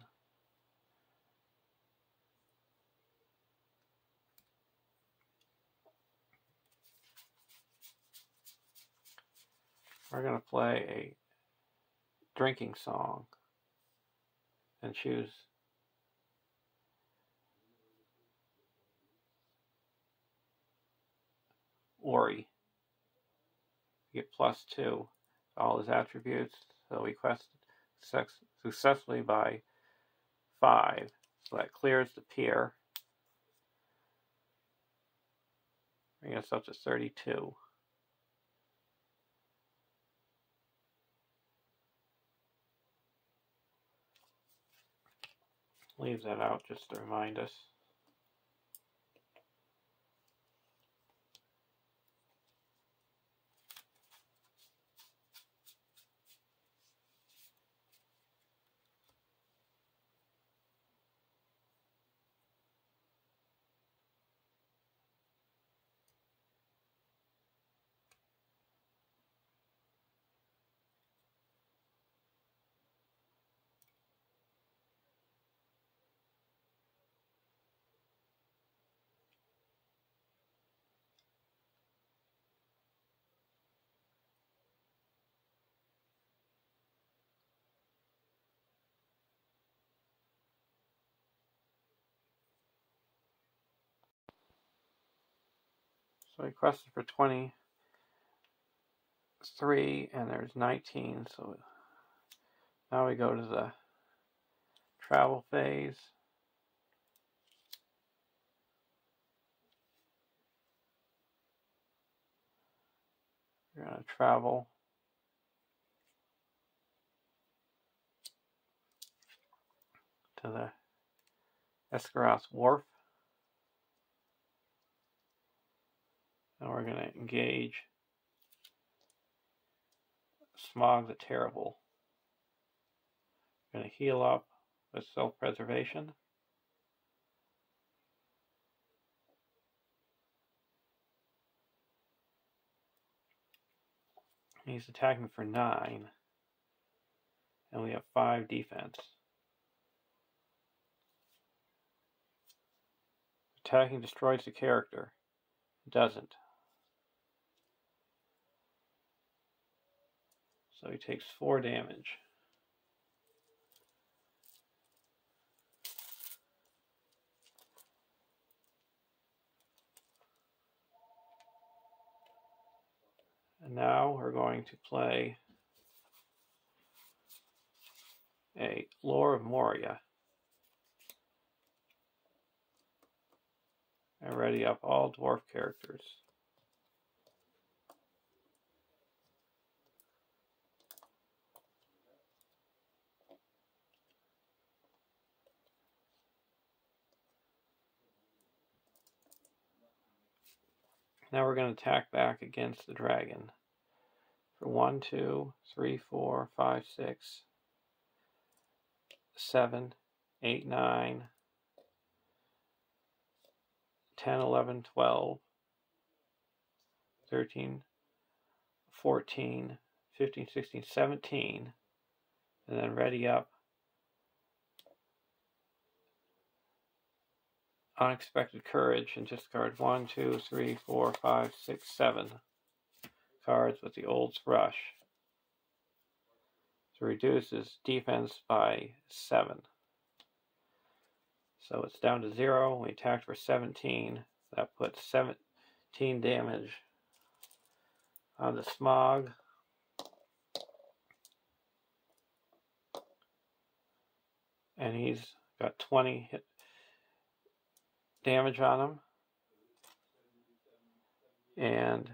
We're going to play a drinking song and choose Ori. Get +2 to all his attributes. So we quested successfully by 5. So that clears the pier. Bring us up to 32. Leave that out just to remind us. So I requested for 23, and there's 19. So now we go to the travel phase. We're going to travel to the Escaroth Wharf. And we're going to engage Smog the Terrible. We're going to heal up with self-preservation. He's attacking for 9. And we have 5 defense. Attacking destroys the character. It doesn't. So he takes 4 damage. And now we're going to play a Lore of Moria. And ready up all dwarf characters. Now we're going to attack back against the dragon. For 1, 2, 3, 4, 5, 6, 7, 8, 9, 10, 11, 12, 13, 14, 15, 16, 17, and then ready up Unexpected Courage and discard 1, 2, 3, 4, 5, 6, 7 cards with the Old's Rush to reduce his defense by 7. So it's down to 0. We attacked for 17. That puts 17 damage on the Smog. And he's got 20 hit damage on him. And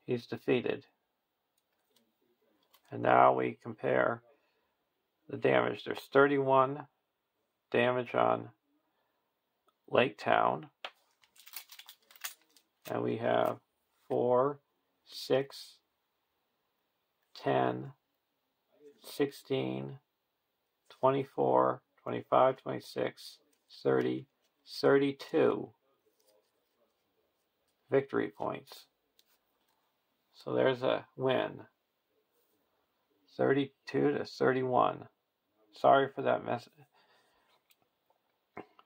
he's defeated. And now we compare the damage. There's 31 damage on Lake Town. And we have 4, 6, 10, 16, 24, 25, 26, 30, 32 victory points. So there's a win. 32 to 31. Sorry for that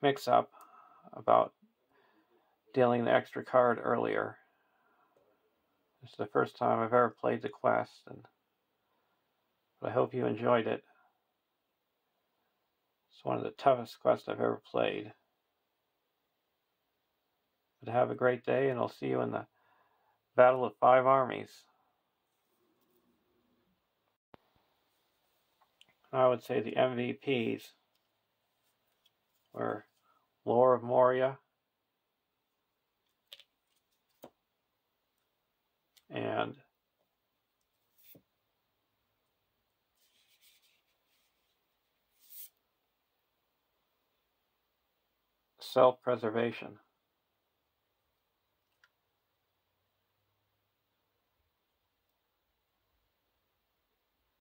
mix-up about dealing the extra card earlier. It's the first time I've ever played the quest, but I hope you enjoyed it. It's one of the toughest quests I've ever played. But have a great day, and I'll see you in the Battle of 5 Armies. I would say the MVPs were Lore of Moria and self-preservation.